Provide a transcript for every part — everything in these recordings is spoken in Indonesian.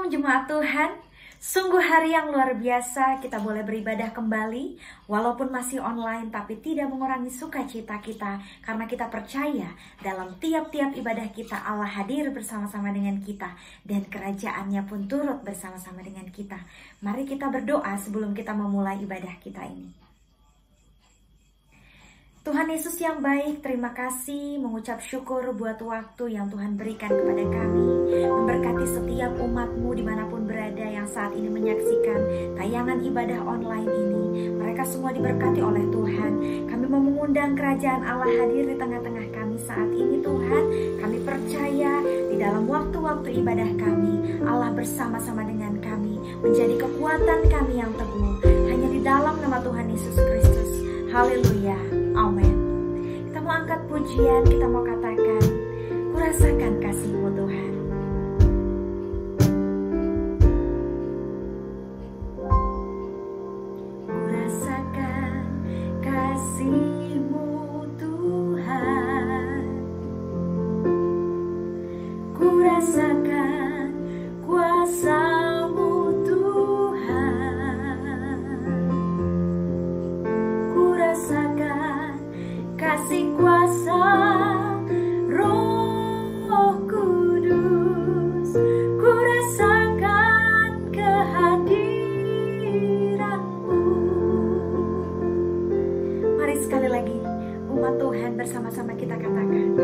Shalom jemaat Tuhan. Sungguh hari yang luar biasa, kita boleh beribadah kembali walaupun masih online, tapi tidak mengurangi sukacita kita karena kita percaya dalam tiap-tiap ibadah kita Allah hadir bersama-sama dengan kita dan kerajaannya pun turut bersama-sama dengan kita. Mari kita berdoa sebelum kita memulai ibadah kita ini. Tuhan Yesus yang baik, terima kasih, mengucap syukur buat waktu yang Tuhan berikan kepada kami, memberkati setiap umat-Mu dimanapun berada yang saat ini menyaksikan tayangan ibadah online ini. Mereka semua diberkati oleh Tuhan. Kami mau mengundang kerajaan Allah hadir di tengah-tengah kami saat ini Tuhan. Kami percaya di dalam waktu-waktu ibadah kami, Allah bersama-sama dengan kami, menjadi kekuatan kami yang teguh, hanya di dalam nama Tuhan Yesus Kristus. Haleluya. Amin. Kita mau angkat pujian, kita mau katakan, kurasakan kasih-Mu Tuhan. Kurasakan kasih-Mu Tuhan. Kurasakan kuasa-Mu Tuhan. Kurasakan kasih kuasa Roh Kudus, ku rasakan kehadiran-Mu. Mari sekali lagi umat Tuhan bersama-sama kita katakan,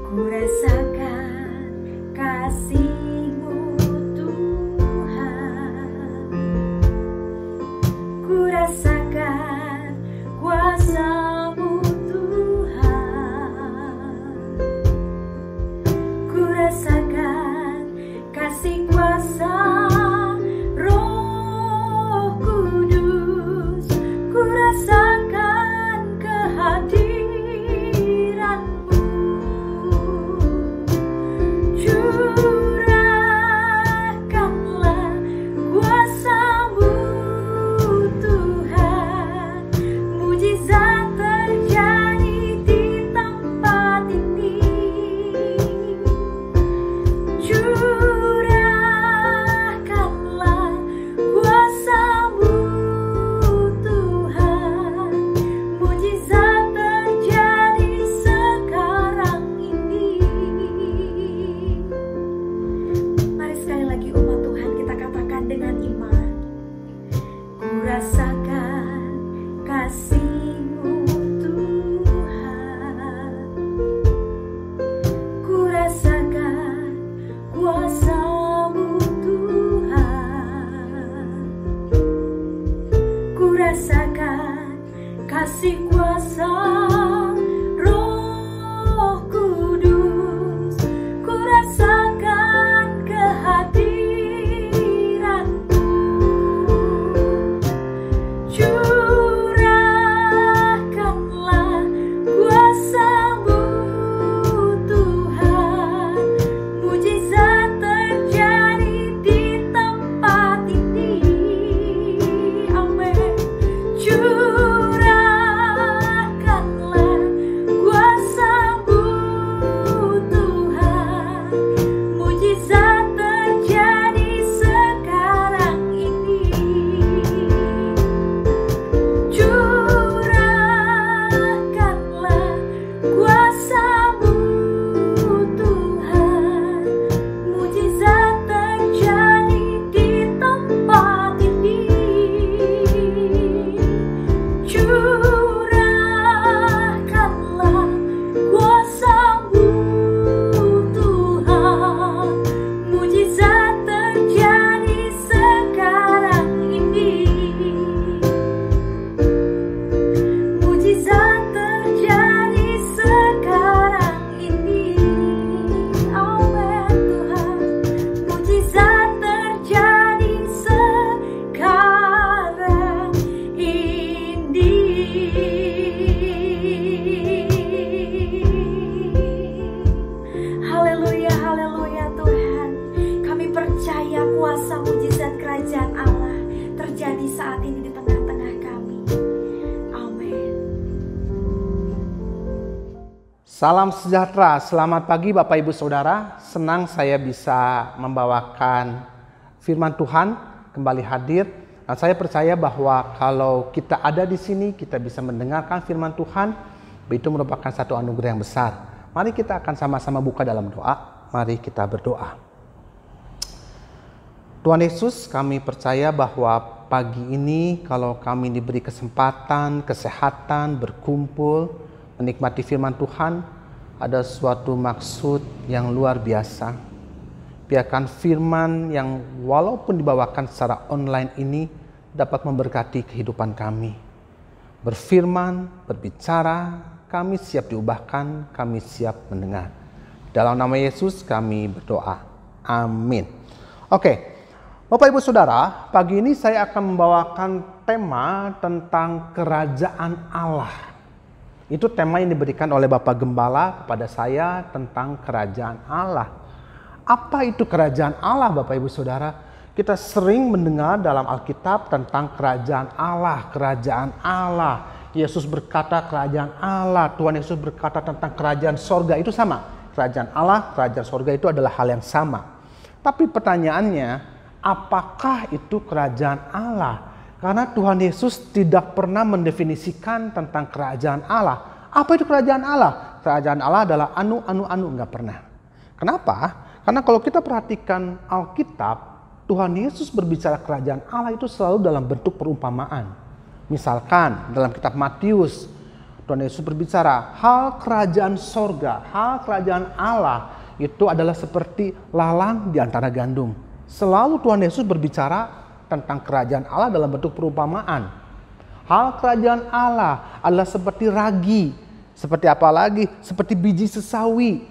ku rasakan kasih-Mu Tuhan, ku rasakan kuasa kasih kuasa Roh Kudus, ku rasakan kehadiran-Mu. Salam sejahtera, selamat pagi Bapak Ibu Saudara. Senang saya bisa membawakan firman Tuhan kembali hadir. Dan saya percaya bahwa kalau kita ada di sini, kita bisa mendengarkan firman Tuhan, itu merupakan satu anugerah yang besar. Mari kita akan sama-sama buka dalam doa. Mari kita berdoa. Tuhan Yesus, kami percaya bahwa pagi ini kalau kami diberi kesempatan, kesehatan, berkumpul, menikmati firman Tuhan, ada suatu maksud yang luar biasa. Biarkan firman yang walaupun dibawakan secara online ini dapat memberkati kehidupan kami. Berfirman, berbicara, kami siap diubahkan, kami siap mendengar. Dalam nama Yesus kami berdoa. Amin. Oke, Bapak Ibu Saudara, pagi ini saya akan membawakan tema tentang kerajaan Allah. Itu tema yang diberikan oleh Bapak Gembala kepada saya tentang kerajaan Allah. Apa itu kerajaan Allah, Bapak Ibu Saudara? Kita sering mendengar dalam Alkitab tentang kerajaan Allah, kerajaan Allah. Yesus berkata kerajaan Allah, Tuhan Yesus berkata tentang kerajaan sorga, itu sama. Kerajaan Allah, kerajaan sorga itu adalah hal yang sama. Tapi pertanyaannya, apakah itu kerajaan Allah? Karena Tuhan Yesus tidak pernah mendefinisikan tentang kerajaan Allah. Apa itu kerajaan Allah? Kerajaan Allah adalah anu, nggak pernah. Kenapa? Karena kalau kita perhatikan Alkitab, Tuhan Yesus berbicara kerajaan Allah itu selalu dalam bentuk perumpamaan. Misalkan dalam kitab Matius, Tuhan Yesus berbicara hal kerajaan sorga, hal kerajaan Allah itu adalah seperti lalang di antara gandum. Selalu Tuhan Yesus berbicara tentang kerajaan Allah dalam bentuk perumpamaan. Hal kerajaan Allah adalah seperti ragi. Seperti apa lagi? Seperti biji sesawi.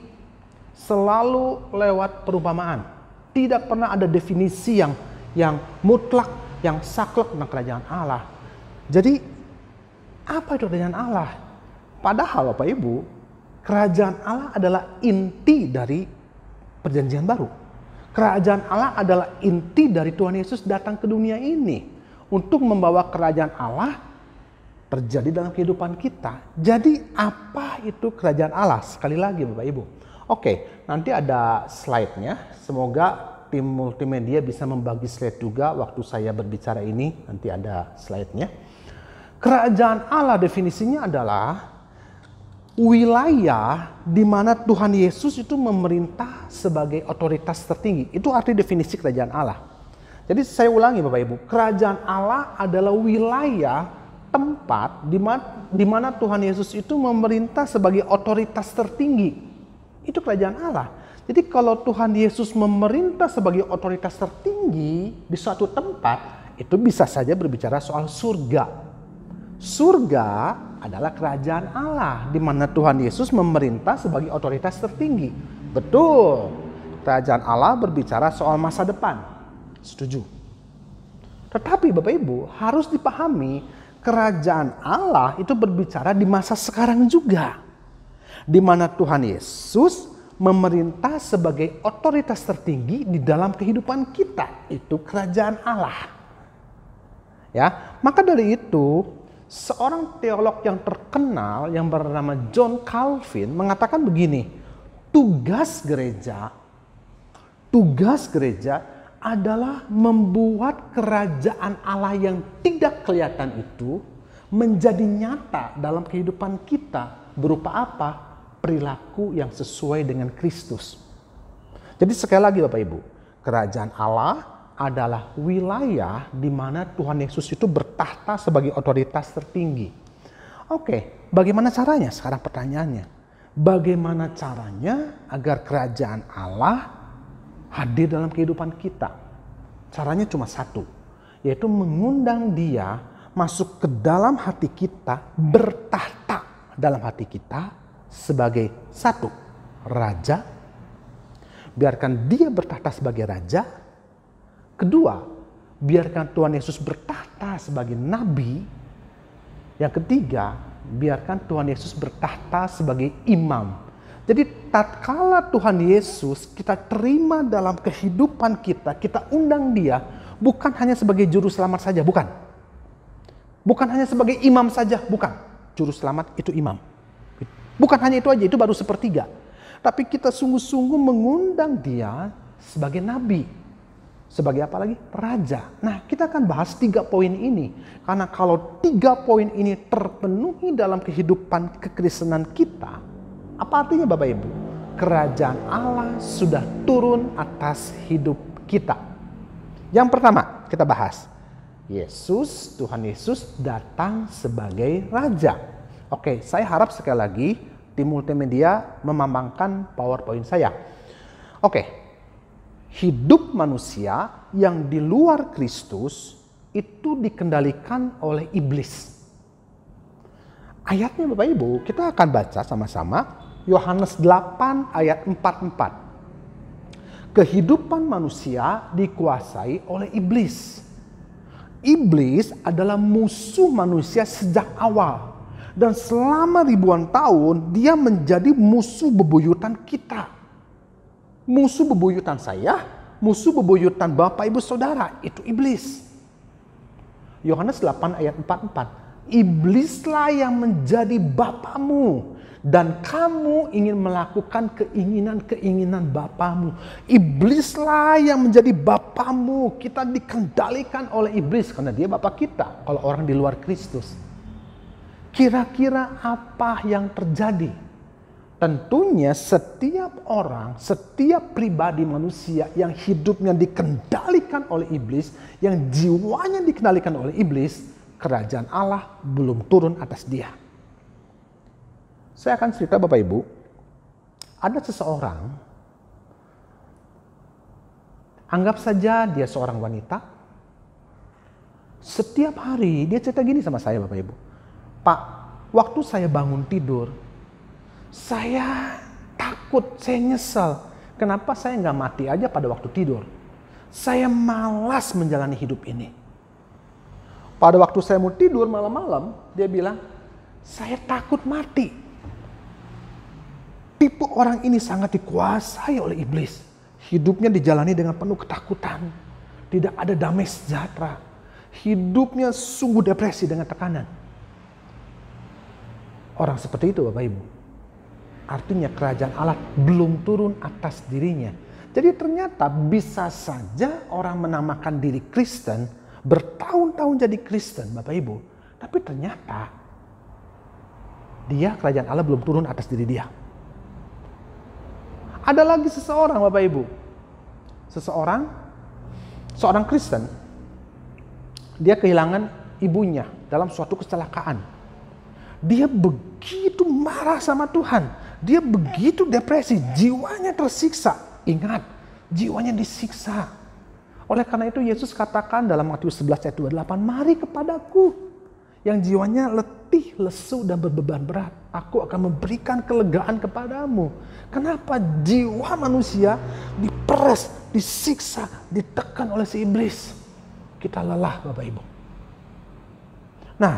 Selalu lewat perumpamaan. Tidak pernah ada definisi yang mutlak, yang saklek tentang kerajaan Allah. Jadi, apa itu kerajaan Allah? Padahal Bapak Ibu, kerajaan Allah adalah inti dari perjanjian baru. Kerajaan Allah adalah inti dari Tuhan Yesus datang ke dunia ini. Untuk membawa kerajaan Allah terjadi dalam kehidupan kita. Jadi apa itu kerajaan Allah? Sekali lagi Bapak Ibu. Oke, nanti ada slide-nya. Semoga tim multimedia bisa membagi slide juga waktu saya berbicara ini. Nanti ada slide-nya. Kerajaan Allah definisinya adalah wilayah di mana Tuhan Yesus itu memerintah sebagai otoritas tertinggi. Itu arti definisi kerajaan Allah. Jadi saya ulangi Bapak Ibu, kerajaan Allah adalah wilayah tempat di mana Tuhan Yesus itu memerintah sebagai otoritas tertinggi. Itu kerajaan Allah. Jadi kalau Tuhan Yesus memerintah sebagai otoritas tertinggi di suatu tempat, itu bisa saja berbicara soal surga. Surga adalah kerajaan Allah di mana Tuhan Yesus memerintah sebagai otoritas tertinggi. Betul. Kerajaan Allah berbicara soal masa depan. Setuju. Tetapi Bapak Ibu harus dipahami kerajaan Allah itu berbicara di masa sekarang juga. Di mana Tuhan Yesus memerintah sebagai otoritas tertinggi di dalam kehidupan kita. Itu kerajaan Allah. Ya, maka dari itu seorang teolog yang terkenal yang bernama John Calvin mengatakan begini, tugas gereja adalah membuat kerajaan Allah yang tidak kelihatan itu menjadi nyata dalam kehidupan kita. Berupa apa? Perilaku yang sesuai dengan Kristus. Jadi sekali lagi Bapak Ibu, kerajaan Allah adalah wilayah di mana Tuhan Yesus itu bertahta sebagai otoritas tertinggi. Oke, bagaimana caranya? Sekarang pertanyaannya. Bagaimana caranya agar kerajaan Allah hadir dalam kehidupan kita? Caranya cuma satu, yaitu mengundang Dia masuk ke dalam hati kita, bertahta dalam hati kita sebagai satu, raja. Biarkan Dia bertahta sebagai raja. Kedua, biarkan Tuhan Yesus bertahta sebagai nabi. Yang ketiga, biarkan Tuhan Yesus bertahta sebagai imam. Jadi tatkala Tuhan Yesus kita terima dalam kehidupan kita, kita undang Dia bukan hanya sebagai juru selamat saja, bukan. Bukan hanya sebagai imam saja, bukan. Juru selamat itu imam. Bukan hanya itu aja, itu baru sepertiga. Tapi kita sungguh-sungguh mengundang dia sebagai nabi. Sebagai apa lagi? Raja. Nah, kita akan bahas 3 poin ini. Karena kalau 3 poin ini terpenuhi dalam kehidupan kekristenan kita, apa artinya Bapak Ibu? Kerajaan Allah sudah turun atas hidup kita. Yang pertama kita bahas, Tuhan Yesus datang sebagai Raja. Oke, saya harap sekali lagi tim multimedia memambangkan PowerPoint saya. Oke, hidup manusia yang di luar Kristus itu dikendalikan oleh iblis. Ayatnya Bapak Ibu, kita akan baca sama-sama Yohanes 8 ayat 44. Kehidupan manusia dikuasai oleh iblis. Iblis adalah musuh manusia sejak awal. Dan selama ribuan tahun dia menjadi musuh bebuyutan kita. Musuh bebuyutan saya, musuh bebuyutan Bapak Ibu Saudara, itu iblis. Yohanes 8 ayat 44. Iblislah yang menjadi bapamu. Dan kamu ingin melakukan keinginan-keinginan bapamu. Iblislah yang menjadi bapamu. Kita dikendalikan oleh iblis karena dia bapak kita. Kalau orang di luar Kristus. Kira-kira apa yang terjadi? Tentunya setiap orang, setiap pribadi manusia yang hidupnya dikendalikan oleh iblis, yang jiwanya dikendalikan oleh iblis, kerajaan Allah belum turun atas dia. Saya akan cerita Bapak Ibu, ada seseorang, anggap saja dia seorang wanita, setiap hari dia cerita gini sama saya Bapak Ibu, Pak, waktu saya bangun tidur, saya takut, saya nyesel, kenapa saya nggak mati aja pada waktu tidur. Saya malas menjalani hidup ini. Pada waktu saya mau tidur malam-malam, dia bilang, saya takut mati. Tipe orang ini sangat dikuasai oleh iblis. Hidupnya dijalani dengan penuh ketakutan. Tidak ada damai sejahtera. Hidupnya sungguh depresi dengan tekanan. Orang seperti itu Bapak Ibu. Artinya kerajaan Allah belum turun atas dirinya. Jadi ternyata bisa saja orang menamakan diri Kristen, bertahun-tahun jadi Kristen Bapak Ibu. Tapi ternyata kerajaan Allah belum turun atas diri dia. Ada lagi seseorang Bapak Ibu. Seorang Kristen. Dia kehilangan ibunya dalam suatu kecelakaan. Dia begitu marah sama Tuhan. Dia begitu depresi. Jiwanya tersiksa. Ingat, jiwanya disiksa. Oleh karena itu Yesus katakan dalam Matius 11 ayat 28. Mari kepadaku. Yang jiwanya letih, lesu, dan berbeban berat. Aku akan memberikan kelegaan kepadamu. Kenapa jiwa manusia diperes, disiksa, ditekan oleh si iblis? Kita lelah Bapak Ibu. Nah,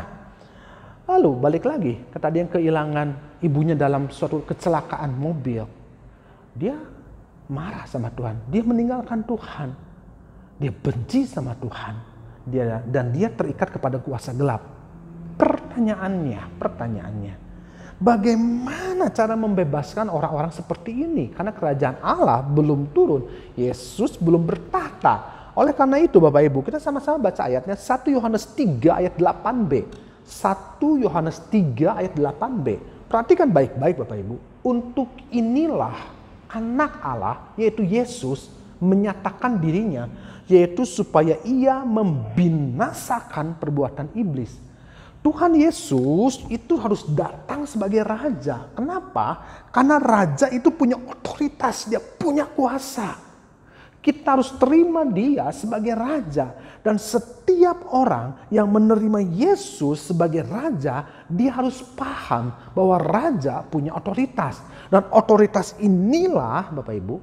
lalu balik lagi ke tadi yang kehilangan ibunya dalam suatu kecelakaan mobil. Dia marah sama Tuhan. Dia meninggalkan Tuhan. Dia benci sama Tuhan. Dan dia terikat kepada kuasa gelap. Pertanyaannya, bagaimana cara membebaskan orang-orang seperti ini? Karena kerajaan Allah belum turun, Yesus belum bertahta. Oleh karena itu Bapak Ibu, kita sama-sama baca ayatnya 1 Yohanes 3 ayat 8b. 1 Yohanes 3 ayat 8b. Perhatikan baik-baik Bapak Ibu. Untuk inilah anak Allah, yaitu Yesus, menyatakan dirinya, yaitu supaya ia membinasakan perbuatan iblis. Tuhan Yesus itu harus datang sebagai raja. Kenapa? Karena raja itu punya otoritas, dia punya kuasa. Kita harus terima dia sebagai raja. Dan setiap orang yang menerima Yesus sebagai raja, dia harus paham bahwa raja punya otoritas. Dan otoritas inilah Bapak Ibu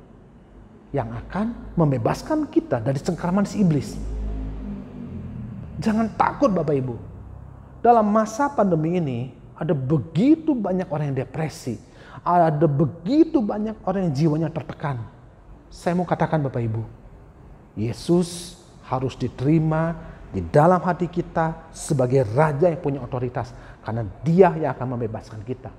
yang akan membebaskan kita dari cengkraman si iblis. Jangan takut Bapak Ibu. Dalam masa pandemi ini, ada begitu banyak orang yang depresi. Ada begitu banyak orang yang jiwanya tertekan. Saya mau katakan Bapak Ibu, Yesus harus diterima di dalam hati kita sebagai raja yang punya otoritas. Karena dia yang akan membebaskan kita.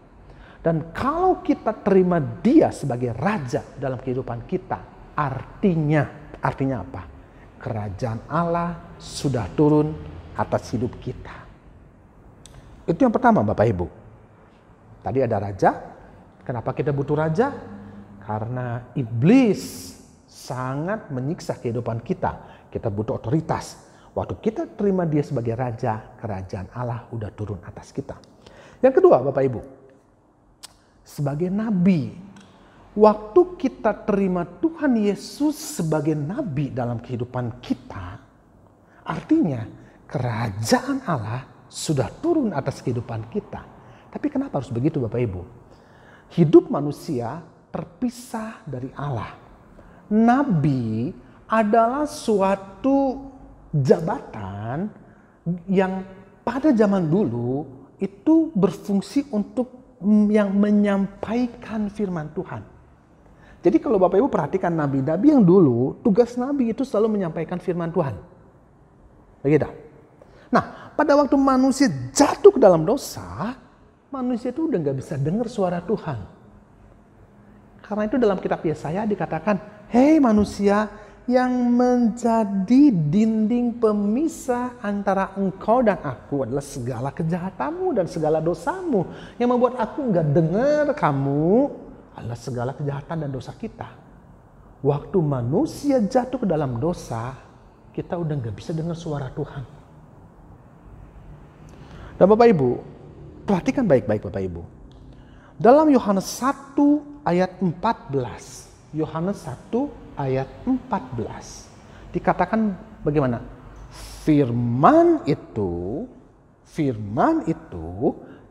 Dan kalau kita terima Dia sebagai Raja dalam kehidupan kita, artinya apa? Kerajaan Allah sudah turun atas hidup kita. Itu yang pertama Bapak Ibu. Tadi ada raja. Kenapa kita butuh raja? Karena iblis sangat menyiksa kehidupan kita. Kita butuh otoritas. Waktu kita terima Dia sebagai Raja, kerajaan Allah udah turun atas kita. Yang kedua Bapak Ibu, sebagai nabi, waktu kita terima Tuhan Yesus sebagai nabi dalam kehidupan kita, artinya kerajaan Allah sudah turun atas kehidupan kita. Tapi kenapa harus begitu Bapak Ibu? Hidup manusia terpisah dari Allah. Nabi adalah suatu jabatan yang pada zaman dulu itu berfungsi untuk yang menyampaikan firman Tuhan. Jadi kalau Bapak Ibu perhatikan nabi-nabi yang dulu, tugas nabi itu selalu menyampaikan firman Tuhan. Begitu. Nah, pada waktu manusia jatuh ke dalam dosa, manusia itu udah gak bisa dengar suara Tuhan. Karena itu dalam kitab Yesaya dikatakan, hei manusia yang menjadi dinding pemisah antara engkau dan aku adalah segala kejahatanmu dan segala dosamu. Yang membuat aku gak dengar kamu adalah segala kejahatan dan dosa kita. Waktu manusia jatuh ke dalam dosa, kita udah gak bisa dengar suara Tuhan. Dan Bapak Ibu, perhatikan baik-baik Bapak Ibu. Dalam Yohanes 1 ayat 14. Yohanes 1 ayat 14. Dikatakan bagaimana? Firman itu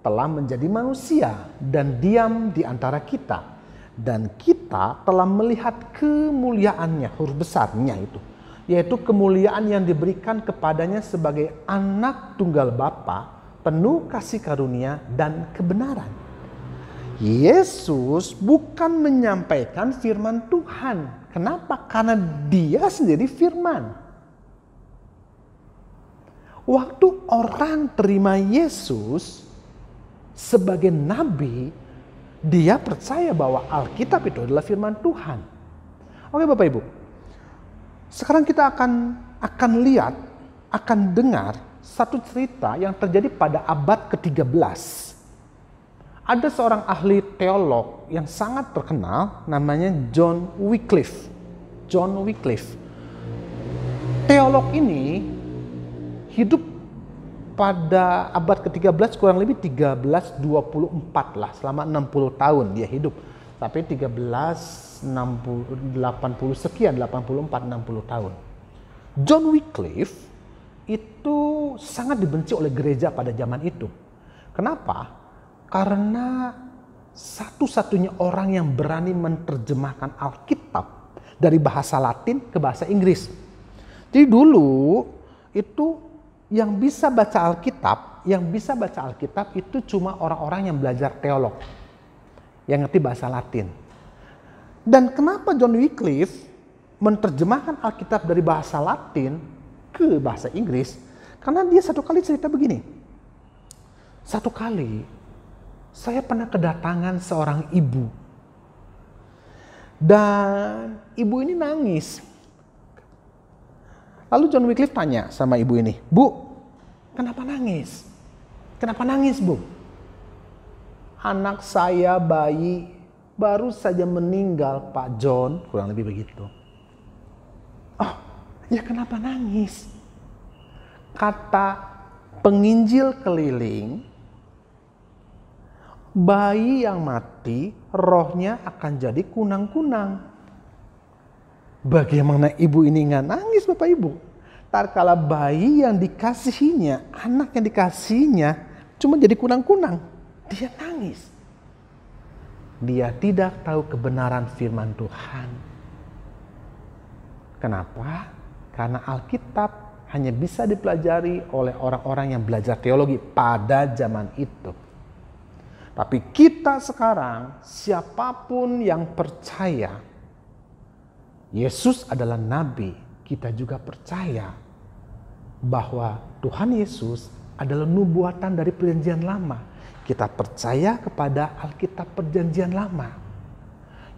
telah menjadi manusia dan diam di antara kita. Dan kita telah melihat kemuliaannya, huruf besarnya itu. Yaitu kemuliaan yang diberikan kepadanya sebagai anak tunggal Bapa, penuh kasih karunia dan kebenaran. Yesus bukan menyampaikan firman Tuhan. Kenapa? Karena Dia sendiri firman. Waktu orang terima Yesus sebagai nabi, dia percaya bahwa Alkitab itu adalah firman Tuhan. Oke Bapak Ibu. Sekarang kita akan lihat, akan dengar satu cerita yang terjadi pada abad ke-13. Ada seorang ahli teolog yang sangat terkenal, namanya John Wycliffe. John Wycliffe. Teolog ini hidup pada abad ke-13, kurang lebih 1324 lah, selama 60 tahun dia hidup. Tapi 1380 sekian, 84-60 tahun. John Wycliffe itu sangat dibenci oleh gereja pada zaman itu. Kenapa? Karena satu-satunya orang yang berani menerjemahkan Alkitab dari bahasa Latin ke bahasa Inggris. Jadi dulu itu yang bisa baca Alkitab itu cuma orang-orang yang belajar teolog, yang ngerti bahasa Latin. Dan kenapa John Wycliffe menerjemahkan Alkitab dari bahasa Latin ke bahasa Inggris? Karena dia satu kali cerita begini. Satu kali saya pernah kedatangan seorang ibu. Dan ibu ini nangis. Lalu John Wycliffe tanya sama ibu ini, "Bu, kenapa nangis? Kenapa nangis, Bu?" "Anak saya bayi baru saja meninggal, Pak John," kurang lebih begitu. "Oh, ya kenapa nangis?" Kata penginjil keliling, bayi yang mati rohnya akan jadi kunang-kunang. Bagaimana ibu ini nggak nangis Bapak Ibu? Tatkala bayi yang dikasihinya, anak yang dikasihinya cuma jadi kunang-kunang, dia nangis. Dia tidak tahu kebenaran firman Tuhan. Kenapa? Karena Alkitab hanya bisa dipelajari oleh orang-orang yang belajar teologi pada zaman itu. Tapi kita sekarang, siapapun yang percaya Yesus adalah nabi, kita juga percaya bahwa Tuhan Yesus adalah nubuatan dari perjanjian lama Kita percaya kepada Alkitab Perjanjian Lama.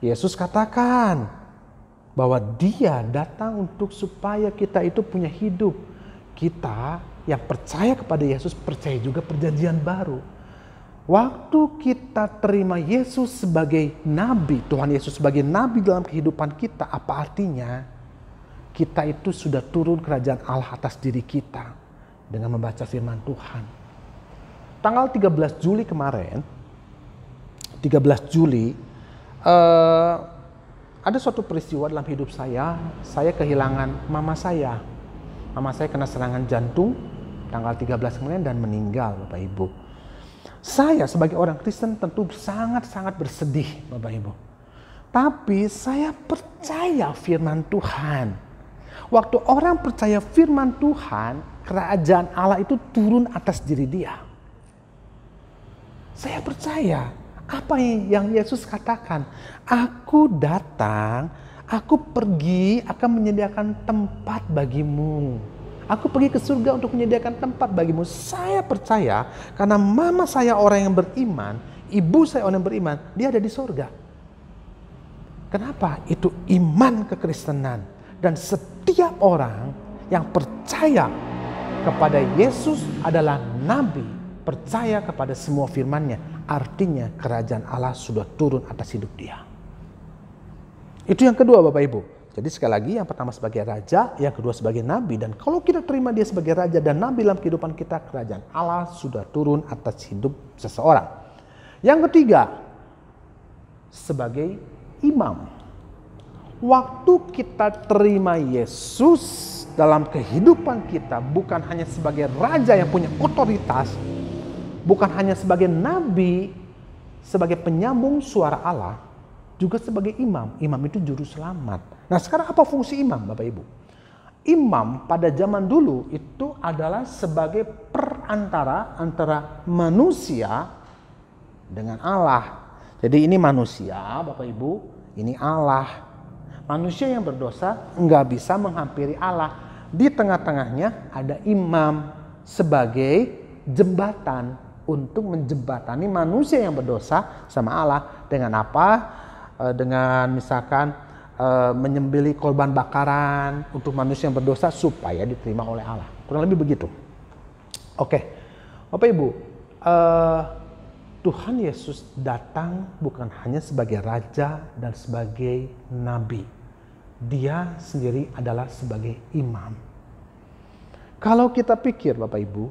Yesus katakan bahwa Dia datang untuk supaya kita itu punya hidup. Kita yang percaya kepada Yesus percaya juga Perjanjian Baru. Waktu kita terima Yesus sebagai nabi, Tuhan Yesus sebagai nabi dalam kehidupan kita, apa artinya? Kita itu sudah turun kerajaan Allah atas diri kita dengan membaca firman Tuhan. Tanggal 13 Juli kemarin, 13 Juli, ada suatu peristiwa dalam hidup saya kehilangan mama saya. Mama saya kena serangan jantung tanggal 13 kemarin dan meninggal, Bapak Ibu. Saya sebagai orang Kristen tentu sangat-sangat bersedih, Bapak Ibu. Tapi saya percaya firman Tuhan. Waktu orang percaya firman Tuhan, kerajaan Allah itu turun atas diri dia. Saya percaya apa yang Yesus katakan. Aku datang, aku pergi akan menyediakan tempat bagimu. Aku pergi ke surga untuk menyediakan tempat bagimu. Saya percaya karena mama saya orang yang beriman, ibu saya orang yang beriman, dia ada di surga. Kenapa? Itu iman kekristenan. Dan setiap orang yang percaya kepada Yesus adalah nabi, percaya kepada semua firman-Nya, artinya kerajaan Allah sudah turun atas hidup dia. Itu yang kedua, Bapak Ibu. Jadi sekali lagi, yang pertama sebagai raja, yang kedua sebagai nabi. Dan kalau kita terima dia sebagai raja dan nabi dalam kehidupan kita, kerajaan Allah sudah turun atas hidup seseorang. Yang ketiga, sebagai imam. Waktu kita terima Yesus dalam kehidupan kita, bukan hanya sebagai raja yang punya otoritas, bukan hanya sebagai nabi, sebagai penyambung suara Allah, juga sebagai imam. Imam itu juru selamat. Nah, sekarang apa fungsi imam, Bapak Ibu? Imam pada zaman dulu itu adalah sebagai perantara antara manusia dengan Allah. Jadi ini manusia, Bapak Ibu, ini Allah. Manusia yang berdosa nggak bisa menghampiri Allah. Di tengah-tengahnya ada imam sebagai jembatan untuk menjembatani manusia yang berdosa sama Allah. Dengan apa? Dengan misalkan menyembelih korban bakaran untuk manusia yang berdosa supaya diterima oleh Allah. Kurang lebih begitu. Oke, Bapak Ibu, Tuhan Yesus datang bukan hanya sebagai raja dan sebagai nabi. Dia sendiri adalah sebagai imam. Kalau kita pikir, Bapak Ibu,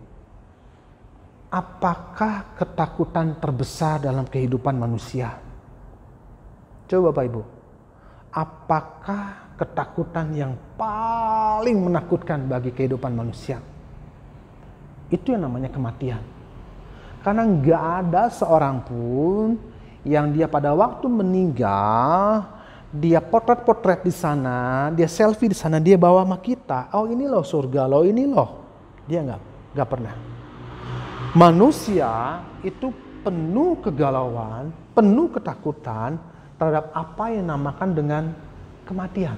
apakah ketakutan terbesar dalam kehidupan manusia? Coba Bapak Ibu, apakah ketakutan yang paling menakutkan bagi kehidupan manusia? Itu yang namanya kematian. Karena nggak ada seorang pun yang dia pada waktu meninggal, dia potret-potret di sana, dia selfie di sana, dia bawa sama kita. Oh ini loh surga loh, ini loh. Dia nggak pernah. Manusia itu penuh kegalauan, penuh ketakutan terhadap apa yang dinamakan dengan kematian.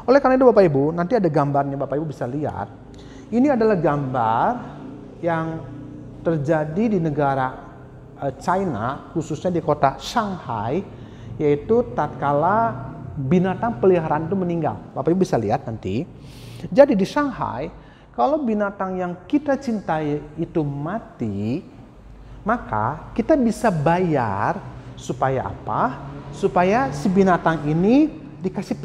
Oleh karena itu Bapak Ibu, nanti ada gambarnya Bapak Ibu bisa lihat. Ini adalah gambar yang terjadi di negara China, khususnya di kota Shanghai, yaitu tatkala binatang peliharaan itu meninggal. Bapak Ibu bisa lihat nanti. Jadi di Shanghai, kalau binatang yang kita cintai itu mati, maka kita bisa bayar supaya apa? Supaya si binatang ini dikasih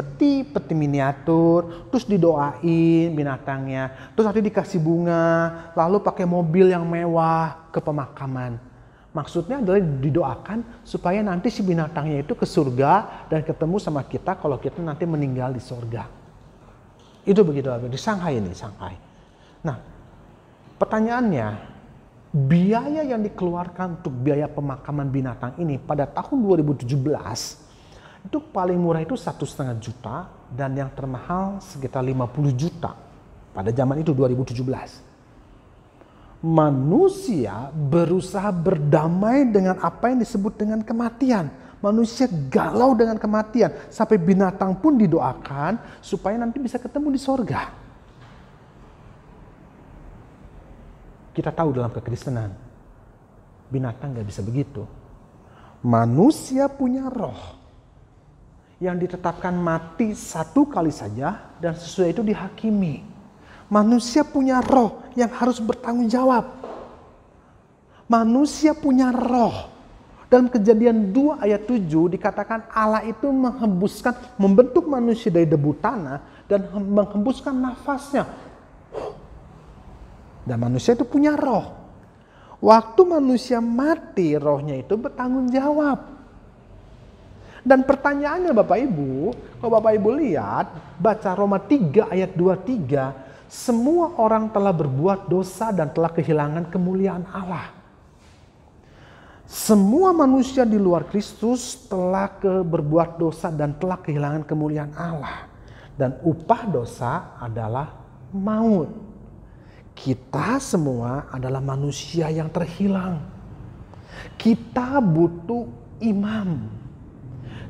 peti miniatur, terus didoain binatangnya, terus nanti dikasih bunga, lalu pakai mobil yang mewah ke pemakaman. Maksudnya adalah didoakan supaya nanti si binatangnya itu ke surga dan ketemu sama kita kalau kita nanti meninggal di surga. Itu begitu di Shanghai ini, Shanghai. Nah, pertanyaannya, biaya yang dikeluarkan untuk biaya pemakaman binatang ini pada tahun 2017 itu paling murah itu 1,5 juta dan yang termahal sekitar 50 juta pada zaman itu 2017. Manusia berusaha berdamai dengan apa yang disebut dengan kematian. Manusia galau dengan kematian. Sampai binatang pun didoakan supaya nanti bisa ketemu di sorga. Kita tahu dalam kekristenan, Binatang gak bisa begitu. Manusia punya roh yang ditetapkan mati satu kali saja dan sesudah itu dihakimi. Manusia punya roh yang harus bertanggung jawab. Manusia punya roh. Dalam Kejadian 2 ayat 7 dikatakan Allah itu membentuk manusia dari debu tanah dan menghembuskan nafasnya. Dan manusia itu punya roh. Waktu manusia mati, rohnya itu bertanggung jawab. Dan pertanyaannya Bapak Ibu, kalau Bapak Ibu lihat, baca Roma 3 ayat 23, semua orang telah berbuat dosa dan telah kehilangan kemuliaan Allah. Semua manusia di luar Kristus telah berbuat dosa dan telah kehilangan kemuliaan Allah. Dan upah dosa adalah maut. Kita semua adalah manusia yang terhilang. Kita butuh imam.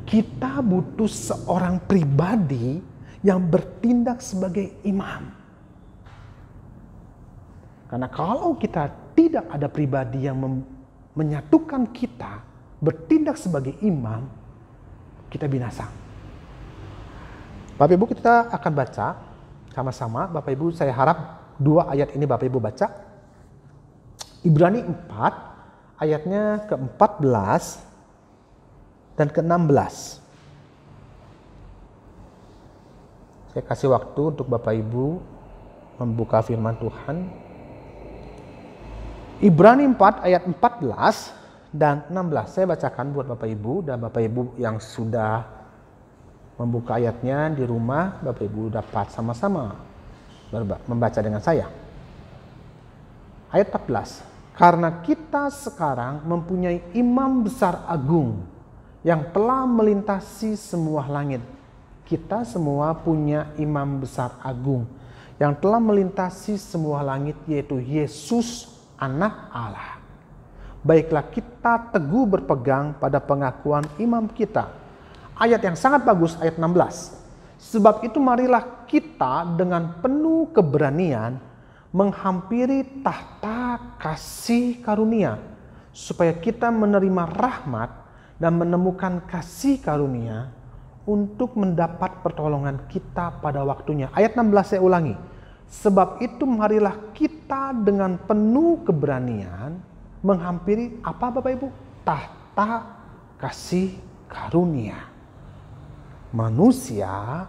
Kita butuh seorang pribadi yang bertindak sebagai imam. Karena kalau kita tidak ada pribadi yang menyatukan kita, bertindak sebagai imam, kita binasa. Bapak Ibu, kita akan baca sama-sama. Bapak Ibu, saya harap 2 ayat ini Bapak Ibu baca. Ibrani 4 ayatnya ke-14 dan ke-16. Saya kasih waktu untuk Bapak Ibu membuka firman Tuhan. Ibrani 4 ayat 14 dan 16. Saya bacakan buat Bapak Ibu, dan Bapak Ibu yang sudah membuka ayatnya di rumah, Bapak Ibu dapat sama-sama membaca dengan saya. Ayat 14. Karena kita sekarang mempunyai imam besar agung yang telah melintasi semua langit. Kita semua punya imam besar agung yang telah melintasi semua langit, yaitu Yesus Anak Allah. Baiklah kita teguh berpegang pada pengakuan imam kita. Ayat yang sangat bagus, ayat 16. Sebab itu marilah kita dengan penuh keberanian menghampiri tahta kasih karunia, supaya kita menerima rahmat dan menemukan kasih karunia untuk mendapat pertolongan kita pada waktunya. Ayat 16 saya ulangi. Sebab itu marilah kita dengan penuh keberanian menghampiri apa Bapak Ibu? Tahta kasih karunia. Manusia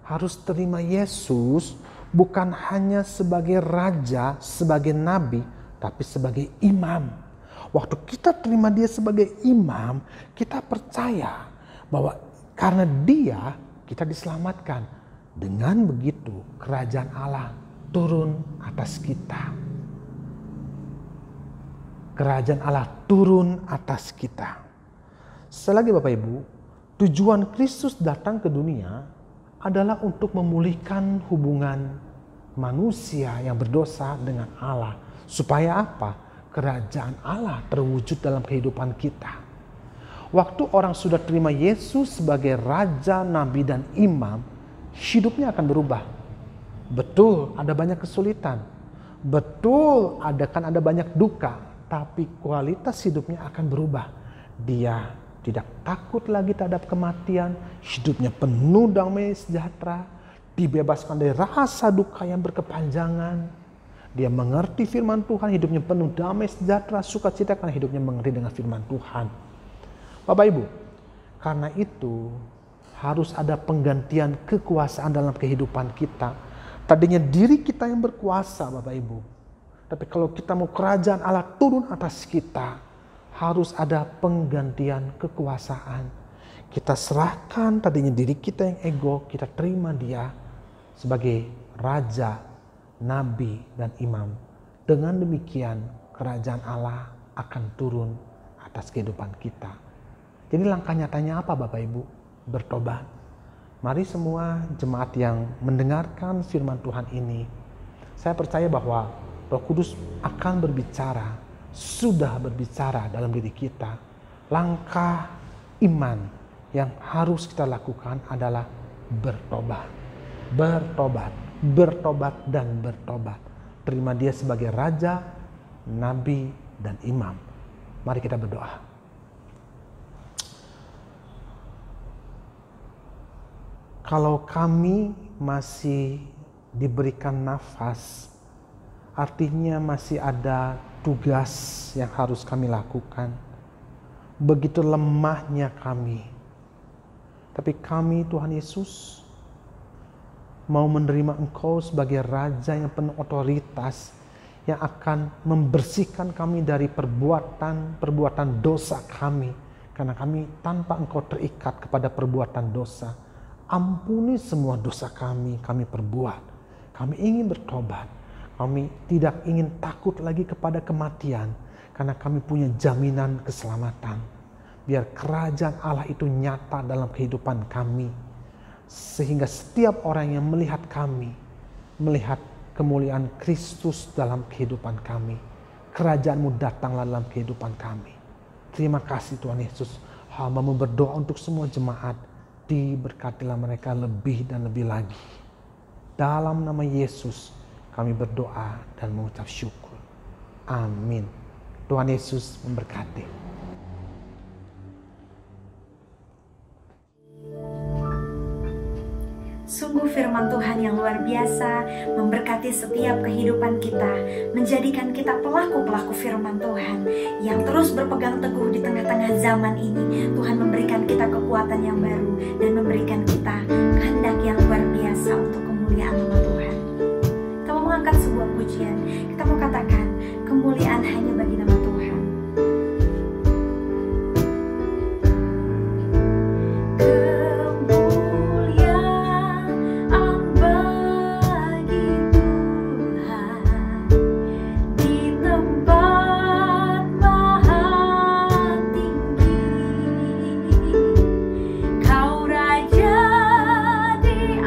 harus terima Yesus bukan hanya sebagai raja, sebagai nabi, tapi sebagai imam. Waktu kita terima dia sebagai imam, kita percaya bahwa karena dia kita diselamatkan. Dengan begitu kerajaan Allah turun atas kita. Kerajaan Allah turun atas kita. Selagi Bapak Ibu, tujuan Kristus datang ke dunia adalah untuk memulihkan hubungan manusia yang berdosa dengan Allah. Supaya apa? Kerajaan Allah terwujud dalam kehidupan kita. Waktu orang sudah terima Yesus sebagai Raja, Nabi, dan Imam, hidupnya akan berubah. Betul, ada banyak kesulitan. Betul, ada banyak duka. Tapi kualitas hidupnya akan berubah. Dia tidak takut lagi terhadap kematian, hidupnya penuh damai sejahtera, dibebaskan dari rasa duka yang berkepanjangan. Dia mengerti firman Tuhan, hidupnya penuh damai sejahtera, sukacita karena hidupnya mengerti dengan firman Tuhan. Bapak Ibu, karena itu harus ada penggantian kekuasaan dalam kehidupan kita. Tadinya diri kita yang berkuasa Bapak Ibu. Tapi kalau kita mau kerajaan Allah turun atas kita, harus ada penggantian kekuasaan. Kita serahkan tadinya diri kita yang ego, kita terima dia sebagai raja, nabi, dan imam. Dengan demikian kerajaan Allah akan turun atas kehidupan kita. Jadi langkah nyatanya apa Bapak Ibu? Bertobat. Mari semua jemaat yang mendengarkan firman Tuhan ini, saya percaya bahwa Roh Kudus akan berbicara, sudah berbicara dalam diri kita. Langkah iman yang harus kita lakukan adalah bertobat. Bertobat, bertobat, dan bertobat. Terima dia sebagai raja, nabi, dan imam. Mari kita berdoa. Kalau kami masih diberikan nafas, artinya masih ada tugas yang harus kami lakukan. Begitu lemahnya kami. Tapi kami, Tuhan Yesus, mau menerima Engkau sebagai Raja yang penuh otoritas, yang akan membersihkan kami dari perbuatan dosa kami. Karena kami tanpa Engkau terikat kepada perbuatan dosa. Ampuni semua dosa kami perbuat. Kami ingin bertobat. Kami tidak ingin takut lagi kepada kematian. Karena kami punya jaminan keselamatan. Biar kerajaan Allah itu nyata dalam kehidupan kami. Sehingga setiap orang yang melihat kami, melihat kemuliaan Kristus dalam kehidupan kami. Kerajaan-Mu datanglah dalam kehidupan kami. Terima kasih Tuhan Yesus. Hamba-Mu berdoa untuk semua jemaat. Diberkatilah mereka lebih dan lebih lagi. Dalam nama Yesus kami berdoa dan mengucap syukur. Amin. Tuhan Yesus memberkati. Sungguh firman Tuhan yang luar biasa memberkati setiap kehidupan kita, menjadikan kita pelaku-pelaku firman Tuhan yang terus berpegang teguh di tengah-tengah zaman ini. Tuhan memberikan kita kekuatan yang baru dan memberikan kita kehendak yang luar biasa untuk kemuliaan nama Tuhan. Kita mau mengangkat sebuah pujian, kita mau katakan kemuliaan hanya bagi nama Tuhan. Di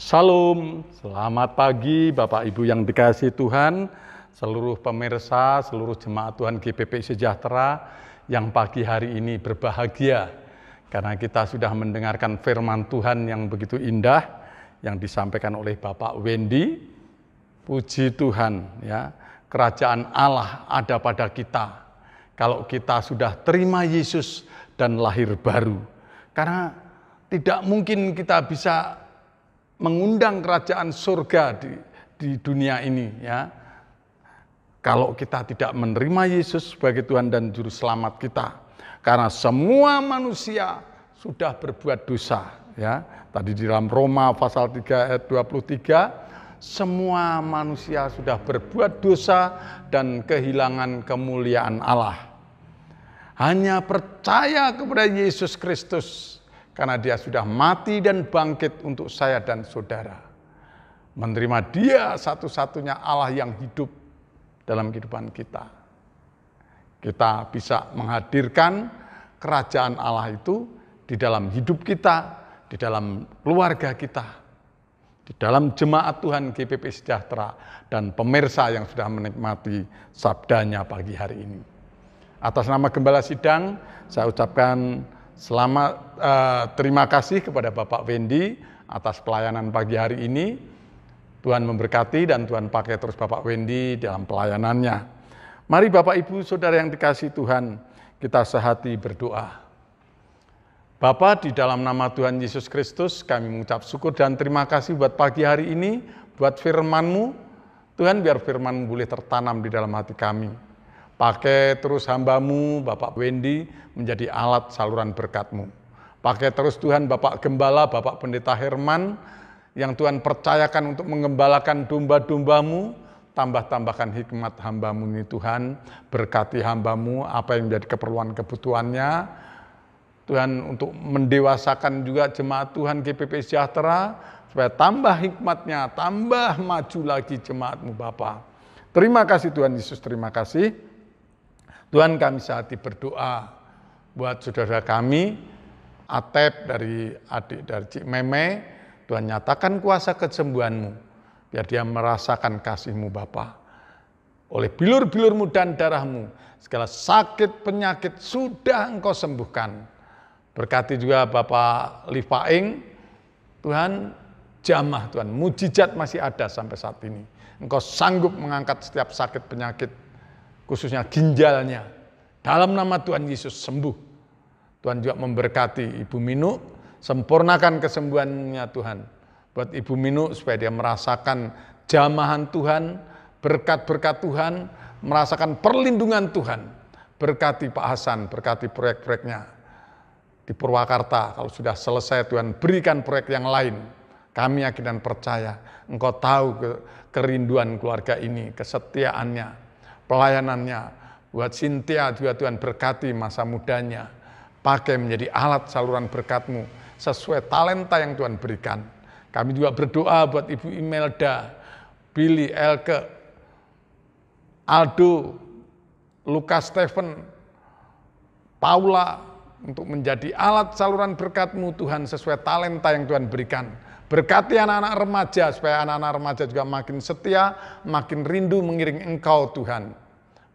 Salam, selamat pagi Bapak Ibu yang dikasihi Tuhan, seluruh pemirsa, seluruh jemaat Tuhan GPP Sejahtera yang pagi hari ini berbahagia karena kita sudah mendengarkan firman Tuhan yang begitu indah yang disampaikan oleh Bapak Wendy. Puji Tuhan ya, kerajaan Allah ada pada kita kalau kita sudah terima Yesus dan lahir baru. Karena tidak mungkin kita bisa mengundang kerajaan surga di dunia ini ya, kalau kita tidak menerima Yesus sebagai Tuhan dan Juru Selamat kita. Karena semua manusia sudah berbuat dosa ya. Tadi di dalam Roma pasal 3 ayat 23, semua manusia sudah berbuat dosa dan kehilangan kemuliaan Allah. Hanya percaya kepada Yesus Kristus karena dia sudah mati dan bangkit untuk saya dan saudara. Menerima dia satu-satunya Allah yang hidup dalam kehidupan kita. Kita bisa menghadirkan kerajaan Allah itu di dalam hidup kita, di dalam keluarga kita, di dalam jemaat Tuhan GPP Sejahtera, dan pemirsa yang sudah menikmati sabdanya pagi hari ini. Atas nama Gembala Sidang, saya ucapkan terima kasih kepada Bapak Wendy atas pelayanan pagi hari ini. Tuhan memberkati dan Tuhan pakai terus Bapak Wendy dalam pelayanannya. Mari Bapak Ibu Saudara yang dikasihi Tuhan, kita sehati berdoa. Bapa, di dalam nama Tuhan Yesus Kristus, kami mengucap syukur dan terima kasih buat pagi hari ini, buat firman-Mu. Tuhan, biar firman-Mu boleh tertanam di dalam hati kami. Pakai terus hamba-Mu, Bapak Wendy, menjadi alat saluran berkat-Mu. Pakai terus Tuhan Bapak Gembala, Bapak Pendeta Herman, yang Tuhan percayakan untuk mengembalakan domba-domba-Mu. Tambah-tambahkan hikmat hamba-Mu ini Tuhan. Berkati hamba-Mu, apa yang menjadi keperluan kebutuhannya. Tuhan, untuk mendewasakan juga jemaat Tuhan GPP Sejahtera, supaya tambah hikmatnya, tambah maju lagi jemaat-Mu Bapa. Terima kasih Tuhan Yesus, terima kasih. Tuhan, kami sehati berdoa buat saudara kami, Atep dari adik dari Cik Meme. Tuhan, nyatakan kuasa kesembuhan-Mu, biar dia merasakan kasih-Mu Bapa. Oleh bilur-bilur-Mu dan darah-Mu, segala sakit penyakit sudah Engkau sembuhkan. Berkati juga Bapak Lifaing, Tuhan, jamah Tuhan, mujizat masih ada sampai saat ini. Engkau sanggup mengangkat setiap sakit penyakit, khususnya ginjalnya. Dalam nama Tuhan Yesus sembuh. Tuhan juga memberkati Ibu Minu, sempurnakan kesembuhannya Tuhan. Buat Ibu Minu supaya dia merasakan jamahan Tuhan, berkat-berkat Tuhan, merasakan perlindungan Tuhan. Berkati Pak Hasan, berkati proyek-proyeknya di Purwakarta. Kalau sudah selesai Tuhan berikan proyek yang lain. Kami yakin dan percaya Engkau tahu kerinduan keluarga ini, kesetiaannya, pelayanannya. Buat Cynthia juga Tuhan berkati masa mudanya. Pakai menjadi alat saluran berkat-Mu sesuai talenta yang Tuhan berikan. Kami juga berdoa buat Ibu Imelda, Billy, Elke, Aldo, Lukas Stephen, Paula, untuk menjadi alat saluran berkat-Mu Tuhan sesuai talenta yang Tuhan berikan. Berkati anak-anak remaja supaya anak-anak remaja juga makin setia, makin rindu mengiring Engkau Tuhan.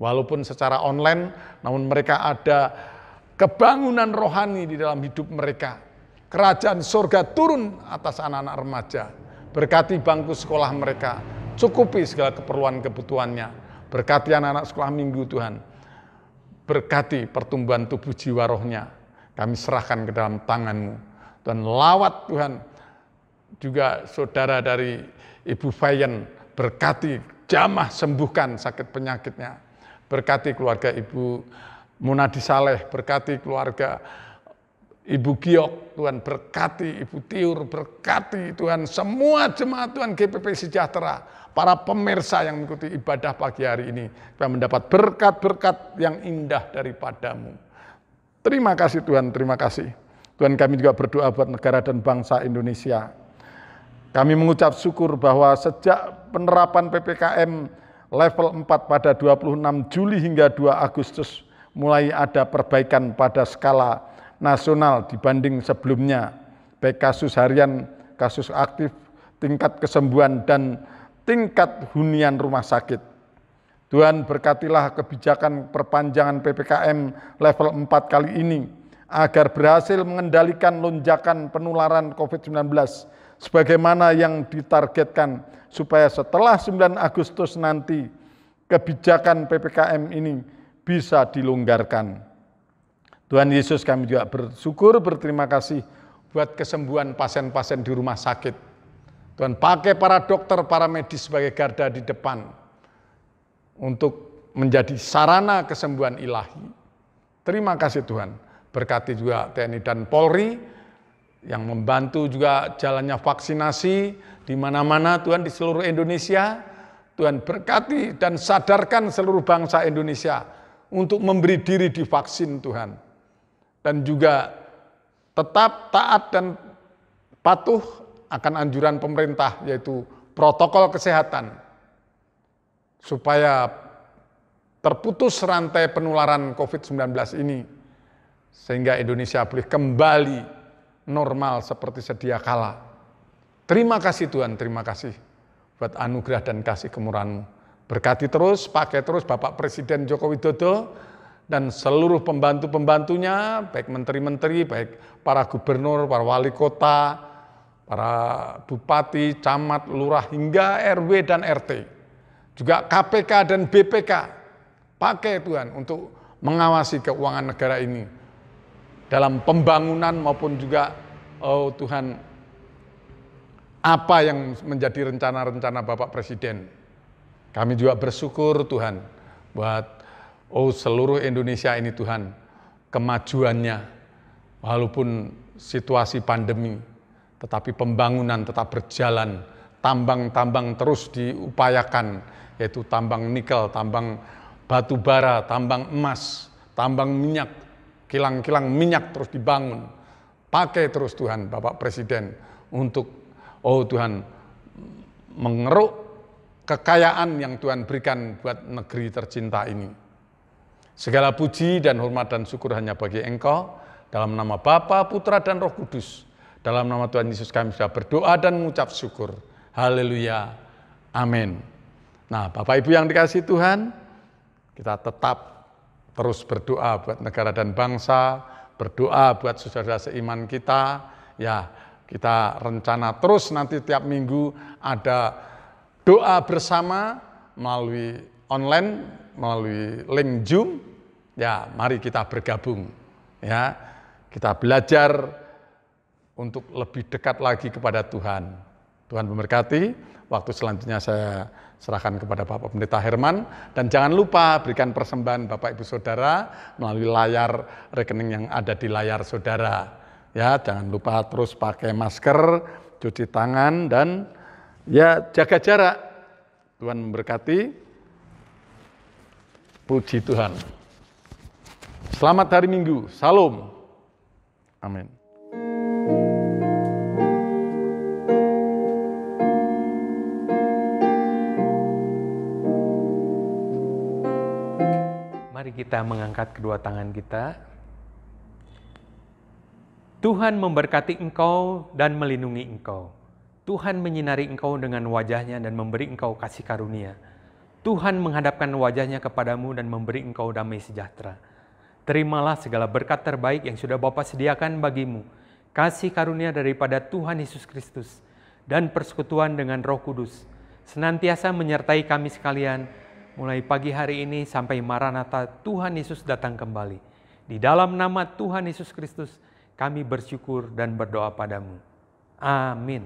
Walaupun secara online, namun mereka ada kebangunan rohani di dalam hidup mereka. Kerajaan surga turun atas anak-anak remaja. Berkati bangku sekolah mereka, cukupi segala keperluan kebutuhannya. Berkati anak-anak sekolah minggu Tuhan. Berkati pertumbuhan tubuh jiwa rohnya. Kami serahkan ke dalam tangan-Mu. Dan lawat Tuhan, juga saudara dari Ibu Fayen, berkati, jamah, sembuhkan sakit penyakitnya. Berkati keluarga Ibu Munadi Saleh, berkati keluarga Ibu Giok, Tuhan berkati Ibu Tiur, berkati Tuhan semua jemaat Tuhan GPP Sejahtera, para pemirsa yang mengikuti ibadah pagi hari ini, supaya mendapat berkat-berkat yang indah daripada-Mu. Terima kasih Tuhan, terima kasih. Tuhan, kami juga berdoa buat negara dan bangsa Indonesia. Kami mengucap syukur bahwa sejak penerapan PPKM level 4 pada 26 Juli hingga 2 Agustus mulai ada perbaikan pada skala nasional dibanding sebelumnya. Baik kasus harian, kasus aktif, tingkat kesembuhan dan tingkat hunian rumah sakit. Tuhan berkatilah kebijakan perpanjangan PPKM level 4 kali ini agar berhasil mengendalikan lonjakan penularan COVID-19 sebagaimana yang ditargetkan, supaya setelah 9 Agustus nanti kebijakan PPKM ini bisa dilonggarkan. Tuhan Yesus, kami juga bersyukur, berterima kasih buat kesembuhan pasien-pasien di rumah sakit. Tuhan pakai para dokter, para medis sebagai garda di depan untuk menjadi sarana kesembuhan ilahi. Terima kasih Tuhan. Berkati juga TNI dan Polri yang membantu juga jalannya vaksinasi di mana-mana Tuhan, di seluruh Indonesia. Tuhan berkati dan sadarkan seluruh bangsa Indonesia untuk memberi diri divaksin Tuhan. Dan juga tetap taat dan patuh akan anjuran pemerintah, yaitu protokol kesehatan, supaya terputus rantai penularan COVID-19 ini, sehingga Indonesia boleh kembali normal seperti sedia kala. Terima kasih Tuhan, terima kasih buat anugerah dan kasih kemurahan-Mu. Berkati terus, pakai terus Bapak Presiden Joko Widodo dan seluruh pembantu-pembantunya, baik menteri-menteri, baik para gubernur, para wali kota, para bupati, camat, lurah, hingga RW dan RT. Juga KPK dan BPK, pakai Tuhan untuk mengawasi keuangan negara ini dalam pembangunan maupun juga, oh Tuhan, apa yang menjadi rencana-rencana Bapak Presiden. Kami juga bersyukur Tuhan buat seluruh Indonesia ini Tuhan, kemajuannya walaupun situasi pandemi, tetapi pembangunan tetap berjalan, tambang-tambang terus diupayakan, yaitu tambang nikel, tambang batu bara, tambang emas, tambang minyak, kilang-kilang minyak terus dibangun. Pakai terus Tuhan Bapak Presiden untuk Tuhan mengeruk kekayaan yang Tuhan berikan buat negeri tercinta ini. Segala puji dan hormat dan syukur hanya bagi Engkau, dalam nama Bapa, Putra dan Roh Kudus. Dalam nama Tuhan Yesus kami sudah berdoa dan mengucap syukur. Haleluya. Amin. Nah, Bapak Ibu yang dikasihi Tuhan, kita tetap terus berdoa buat negara dan bangsa, berdoa buat saudara seiman kita. Ya, kita rencana terus nanti tiap minggu ada doa bersama melalui online, melalui link Zoom. Ya, mari kita bergabung. Ya, kita belajar untuk lebih dekat lagi kepada Tuhan. Tuhan memberkati. Waktu selanjutnya saya serahkan kepada Bapak Pendeta Herman. Dan jangan lupa berikan persembahan Bapak Ibu Saudara melalui layar rekening yang ada di layar saudara. Ya, jangan lupa terus pakai masker, cuci tangan, dan ya jaga jarak. Tuhan memberkati. Puji Tuhan. Selamat hari Minggu. Salam. Amin. Mari kita mengangkat kedua tangan kita. Tuhan memberkati engkau dan melindungi engkau. Tuhan menyinari engkau dengan wajahnya dan memberi engkau kasih karunia. Tuhan menghadapkan wajahnya kepadamu dan memberi engkau damai sejahtera. Terimalah segala berkat terbaik yang sudah Bapa sediakan bagimu. Kasih karunia daripada Tuhan Yesus Kristus dan persekutuan dengan Roh Kudus senantiasa menyertai kami sekalian, mulai pagi hari ini sampai Maranatha Tuhan Yesus datang kembali. Di dalam nama Tuhan Yesus Kristus, kami bersyukur dan berdoa padamu. Amin.